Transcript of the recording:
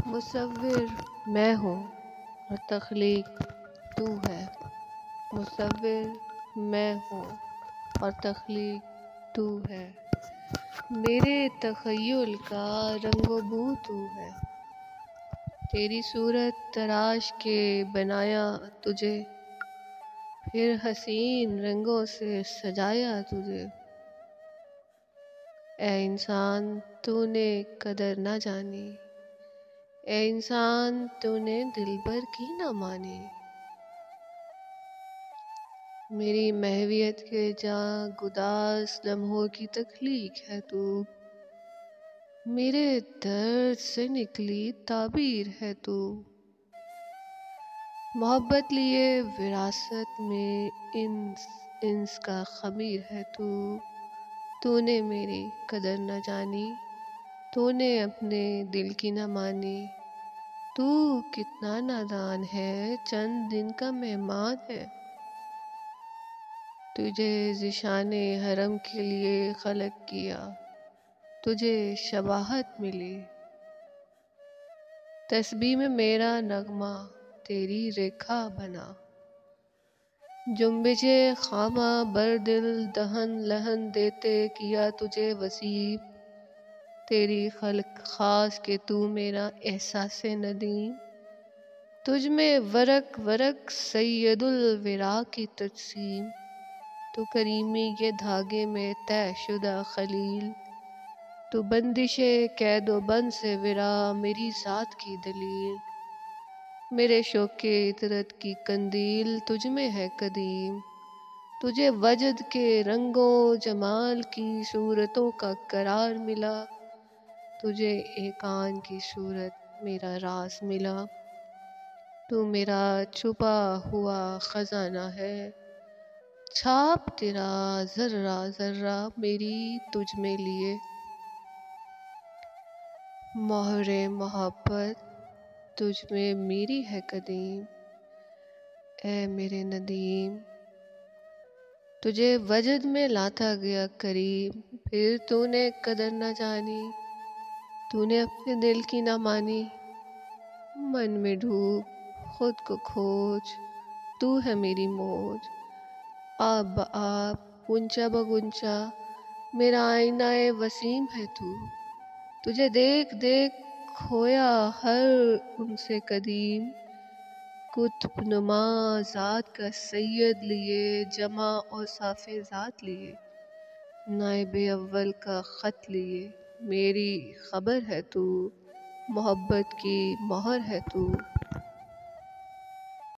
مصور میں ہوں اور تخلیق تو ہے۔ مصور میں ہوں اور تخلیق تو ہے۔ میرے تخیل کا رنگ و بو تو ہے۔ تیری صورت تراش کے بنایا تجھے، پھر حسین رنگوں سے سجایا تجھے۔ اے انسان تو نے قدر نہ جانی، اے انسان تو نے دلبر کی نہ مانی۔ میری محویت کے جاں گداز لمحوں کی تخلیق ہے تو، میرے درد سے نکلی تعبیر ہے تو۔ محبت لیے وراثت میں انس کا خمیر ہے تو۔ تو نے میری قدر نہ جانی، تو نے اپنے دل کی نہ مانی۔ تو کتنا نادان ہے، چند دن کا مہمان ہے۔ تجھے ذیشان حرم کے لیے خلق کیا، تجھے شباہت ملی۔ تسبیح میں میرا نغمہ تیری ریکھا بنا۔ جنبش خامہ بر دل دہن لہن دیتے کیا تجھے وصیب۔ تیری خلق خاص کہ تو میرا احساس ندیم۔ تجھ میں ورق ورق سید الورا کی تجسیم۔ تو کریمی کے دھاگے میں طے شدہ خلیل۔ تو بندش قید و بند سے ورا میری ذات کی دلیل۔ میرے شوق عطرت کی قندیل تجھ میں ہے قدیم۔ تجھے وجد کے رنگوں جمال کی صورتوں کا قرار ملا۔ تجھے ایک آن کی صورت میرا راز ملا۔ تو میرا چھپا ہوا خزانہ ہے، چھاپ تیرا ذرہ ذرہ میری تجھ میں لیے۔ مہر محبت تجھ میں میری ہے قدیم، اے میرے ندیم۔ تجھے وجد میں لاتا گیا قریب، پھر تو نے قدر نہ جانی۔ تو نے اپنے دل کی نہ مانی۔ من میں ڈوب خود کو کھوج، تو ہے میری موج۔ آب بہ آب غنچہ بہ غنچہ میرا آئینہ وسیم ہے تو۔ تجھے دیکھ دیکھ کھویا ہر انس قدیم۔ قطب نما ذات کا سید لیے، جمع اوصاف ذات لیے، نائب اول کا خط لیے۔ میری خبر ہے تو، محبت کی مہر ہے تو۔